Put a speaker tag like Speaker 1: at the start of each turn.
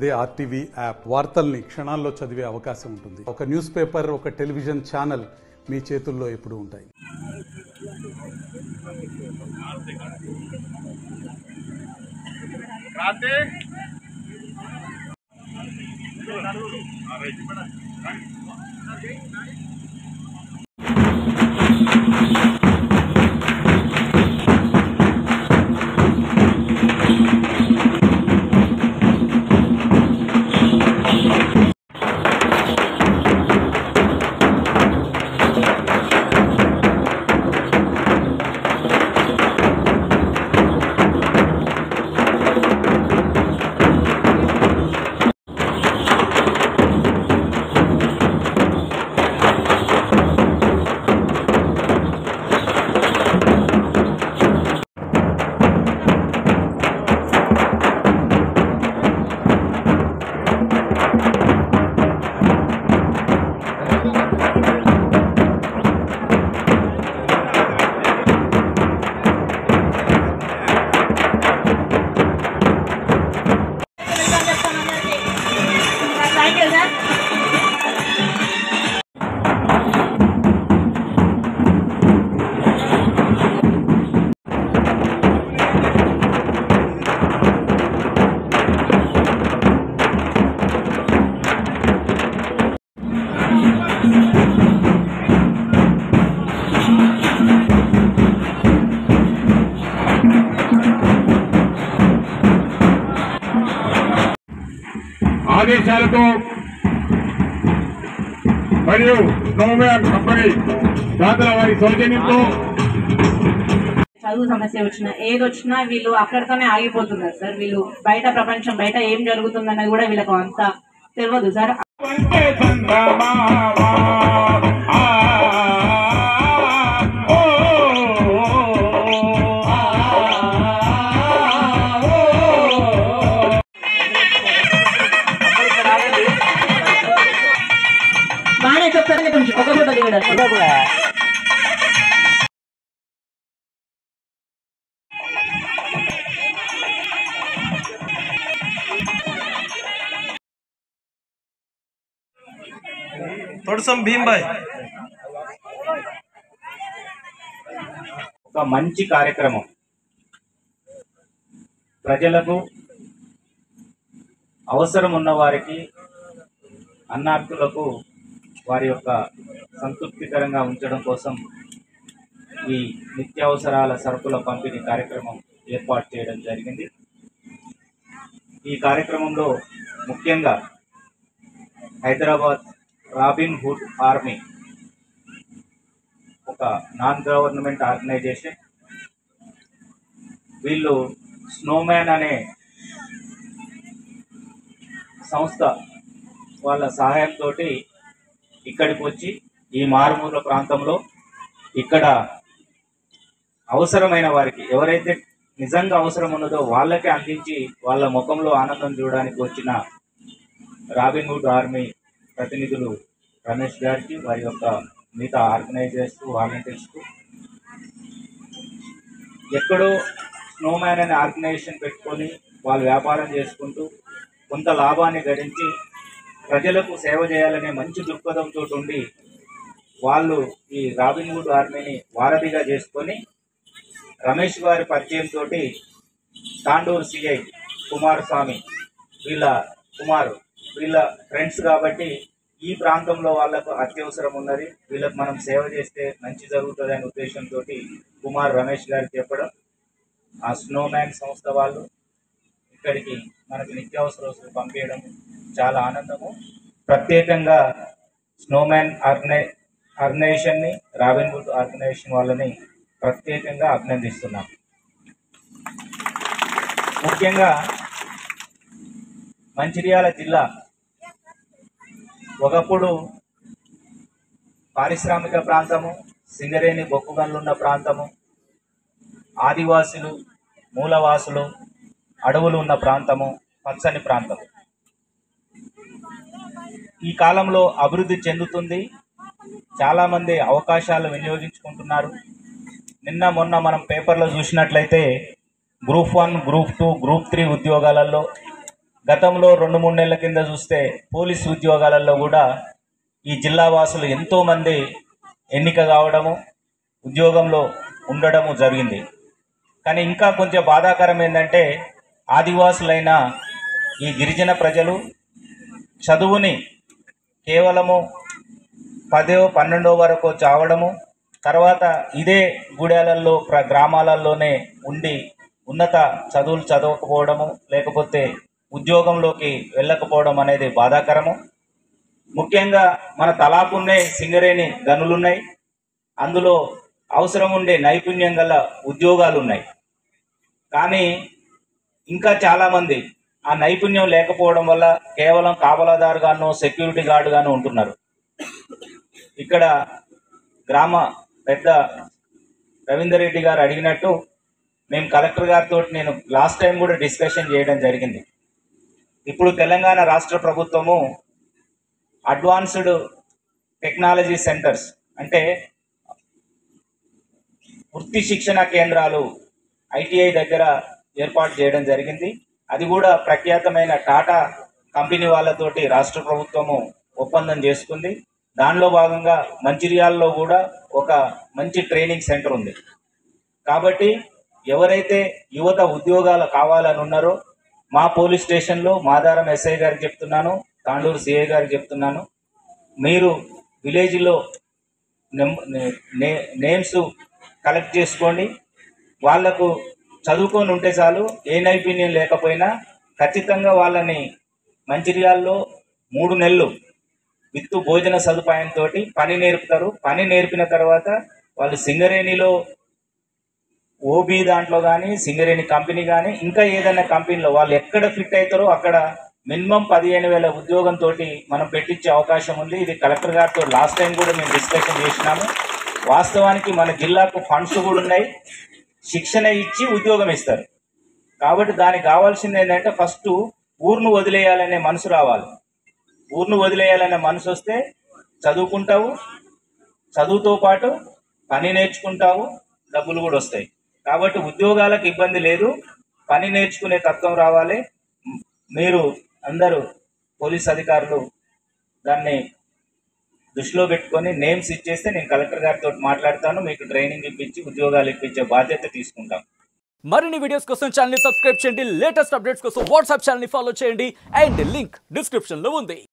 Speaker 1: అదే RTV app వార్తల్ని క్షణాల్లో చదివే అవకాశం ఉంటుంది. ఒక న్యూస్ పేపర్, ఒక టెలివిజన్ ఛానల్ మీ చేతుల్లో ఎప్పుడూ ఉంటాయి.
Speaker 2: ఆదేశాలతో మరియు స్నోమ్యాన్ కంపెనీ దాతల వారి సౌజన్యంతో
Speaker 3: చదువు సమస్య వచ్చినా ఏదొచ్చినా వీళ్ళు అక్కడితోనే ఆగిపోతున్నారు సార్. వీళ్ళు బయట ప్రపంచం బయట ఏం జరుగుతుందన్నది కూడా వీళ్ళకు అంతా తెలియదు సార్. బాగానే చెప్తారు కొంచెం ఒక ఫోటో దిగడం.
Speaker 4: తొడసం భీంబాయ్
Speaker 5: ఒక మంచి కార్యక్రమం ప్రజలకు అవసరం ఉన్న వారికి అన్నార్థులకు వారి యొక్క సంతృప్తికరంగా ఉంచడం కోసం ఈ నిత్యావసరాల సరుకుల పంపిణీ కార్యక్రమం ఏర్పాటు చేయడం జరిగింది. ఈ కార్యక్రమంలో ముఖ్యంగా హైదరాబాద్ రాబిన్ హుడ్ ఆర్మీ ఒక నాన్ గవర్నమెంట్ ఆర్గనైజేషన్, వీళ్ళు స్నోమ్యాన్ అనే సంస్థ వాళ్ళ సహాయంతో ఇక్కడికి వచ్చి ఈ మారుమూల ప్రాంతంలో ఇక్కడ అవసరమైన వారికి ఎవరైతే నిజంగా అవసరం ఉన్నదో వాళ్ళకే అందించి వాళ్ళ ముఖంలో ఆనందం చూడడానికి వచ్చిన రాబిన్ హుడ్ ఆర్మీ ప్రతినిధులు రమేష్ గారికి, వారి యొక్క మిగతా ఆర్గనైజర్స్ వాలంటీర్స్కు, ఎక్కడో స్నోమ్యాన్ అనే ఆర్గనైజేషన్ పెట్టుకొని వాళ్ళు వ్యాపారం చేసుకుంటూ కొంత లాభాన్ని గడించి ప్రజలకు సేవ చేయాలనే మంచి దృక్పథంతో ఉండి వాళ్ళు ఈ రాబిన్ హుడ్ ఆర్మీని వారధిగా చేసుకొని రమేష్ గారి పరిచయంతో తాండూరు సిఐ కుమారస్వామి వీళ్ళ ఫ్రెండ్స్ కాబట్టి ఈ ప్రాంతంలో వాళ్ళకు అత్యవసరం ఉన్నది, వీళ్ళకు మనం సేవ చేస్తే మంచి జరుగుతుంది అనే ఉద్దేశంతో రమేష్ గారికి చెప్పడం, ఆ స్నోమ్యాన్ సంస్థ వాళ్ళు ఇక్కడికి మనకి నిత్యావసర వస్తువులు పంపించడం చాలా ఆనందము. ప్రత్యేకంగా స్నోమ్యాన్ ఆర్గనైజేషన్ని, రాబిన్ హుడ్ ఆర్గనైజేషన్ వాళ్ళని ప్రత్యేకంగా అభినందిస్తున్నాం. ముఖ్యంగా మంచిర్యాల జిల్లా ఒకప్పుడు పారిశ్రామిక ప్రాంతము, సింగరేణి బొగ్గు గనులున్న ప్రాంతము, ఆదివాసులు మూలవాసులు అడవులు ఉన్న ప్రాంతము, పచ్చని ప్రాంతం. ఈ కాలంలో అభివృద్ధి చెందుతుంది, చాలామంది అవకాశాలు వినియోగించుకుంటున్నారు. నిన్న మొన్న మనం పేపర్లో చూసినట్లయితే గ్రూప్ 1, గ్రూప్ 2, గ్రూప్ 3 ఉద్యోగాలలో గతంలో 2-3 నెలల కింద చూస్తే పోలీసు ఉద్యోగాలలో కూడా ఈ జిల్లా వాసులు ఎంతోమంది ఎన్నిక కావడము ఉద్యోగంలో ఉండడము జరిగింది. కానీ ఇంకా కొంచెం బాధాకరం ఏంటంటే ఆదివాసులైన ఈ గిరిజన ప్రజలు చదువుని కేవలము 10వ 12వ వరకు చావడము, తర్వాత ఇదే గూడెలలో గ్రామాలలోనే ఉండి ఉన్నత చదువులు చదవకపోవడము, లేకపోతే ఉద్యోగంలోకి వెళ్ళకపోవడం అనేది బాధాకరము. ముఖ్యంగా మన తలాపున్నే సింగరేణి గనులున్నాయి, అందులో అవసరం ఉండే నైపుణ్యం గల ఉద్యోగాలు ఉన్నాయి. కానీ ఇంకా చాలామంది ఆ నైపుణ్యం లేకపోవడం వల్ల కేవలం కాపలాదారుగానో సెక్యూరిటీ గార్డుగానో ఉంటున్నారు. ఇక్కడ గ్రామ పెద్ద రవీందర్ రెడ్డి గారు అడిగినట్టు మేము కలెక్టర్ గారితో నేను లాస్ట్ టైం కూడా డిస్కషన్ చేయడం జరిగింది. ఇప్పుడు తెలంగాణ రాష్ట్ర ప్రభుత్వము అడ్వాన్స్డ్ టెక్నాలజీ సెంటర్స్ అంటే వృత్తి శిక్షణ కేంద్రాలు ఐటీఐ దగ్గర ఏర్పాటు చేయడం జరిగింది. అది కూడా ప్రఖ్యాతమైన టాటా కంపెనీ వాళ్ళతోటి రాష్ట్ర ప్రభుత్వము ఒప్పందం చేసుకుంది. దానిలో భాగంగా మంచిర్యాలలో కూడా ఒక మంచి ట్రైనింగ్ సెంటర్ ఉంది. కాబట్టి ఎవరైతే యువత ఉద్యోగాలు కావాలని ఉన్నారో మా పోలీస్ స్టేషన్లో మాదారం ఎస్ఐ గారికి చెప్తున్నాను, తాండూరు సిఐ గారికి చెప్తున్నాను, మీరు విలేజ్లో నేమ్స్ కలెక్ట్ చేసుకోండి. వాళ్లకు చదువుకొని ఉంటే చాలు, ఏ నైపుణ్యం లేకపోయినా ఖచ్చితంగా వాళ్ళని మంచిర్యాలలో 3 నెలలు విత్తు భోజన సదుపాయంతో పని నేర్పుతారు. పని నేర్పిన తర్వాత వాళ్ళు సింగరేణిలో ఓబీ దాంట్లో కానీ సింగరేణి కంపెనీ కానీ ఇంకా ఏదైనా కంపెనీలో వాళ్ళు ఎక్కడ ఫిట్ అవుతారో అక్కడ మినిమం 15,000 ఉద్యోగంతో మనం పెట్టించే అవకాశం ఉంది. ఇది కలెక్టర్ గారితో లాస్ట్ టైం కూడా మేము డిస్కషన్ చేసినాము. వాస్తవానికి మన జిల్లాకు ఫండ్స్ కూడా ఉన్నాయి, శిక్షణ ఇచ్చి ఉద్యోగం ఇస్తారు. కాబట్టి దానికి కావాల్సింది ఏంటంటే ఫస్ట్ ఊరును వదిలేయాలనే మనసు రావాలి. ఊరును వదిలేయాలనే మనసు వస్తే చదువుకుంటావు, చదువుతో పాటు పని నేర్చుకుంటావు, డబ్బులు కూడా వస్తాయి. కాబట్టి ఉద్యోగాలకు ఇబ్బంది లేదు, పని నేర్చుకునే తత్వం రావాలి. మీరు అందరూ పోలీస్ అధికారులు దాన్ని దృష్టిలో పెట్టుకొని నేమ్స్ ఇచ్చేస్తే నేను కలెక్టర్ గారితో మాట్లాడతాను, మీకు ట్రైనింగ్ ఇప్పించి ఉద్యోగాలు ఇప్పించే బాధ్యత తీసుకుంటాం.
Speaker 6: మరిన్ని వీడియోస్ కోసం ఛానల్ ని సబ్స్క్రైబ్ చేయండి, లేటెస్ట్ అప్డేట్స్ కోసం వాట్సాప్ ఛానల్ ని ఫాలో చేయండి అండ్ లింక్ డిస్క్రిప్షన్ లో ఉంది.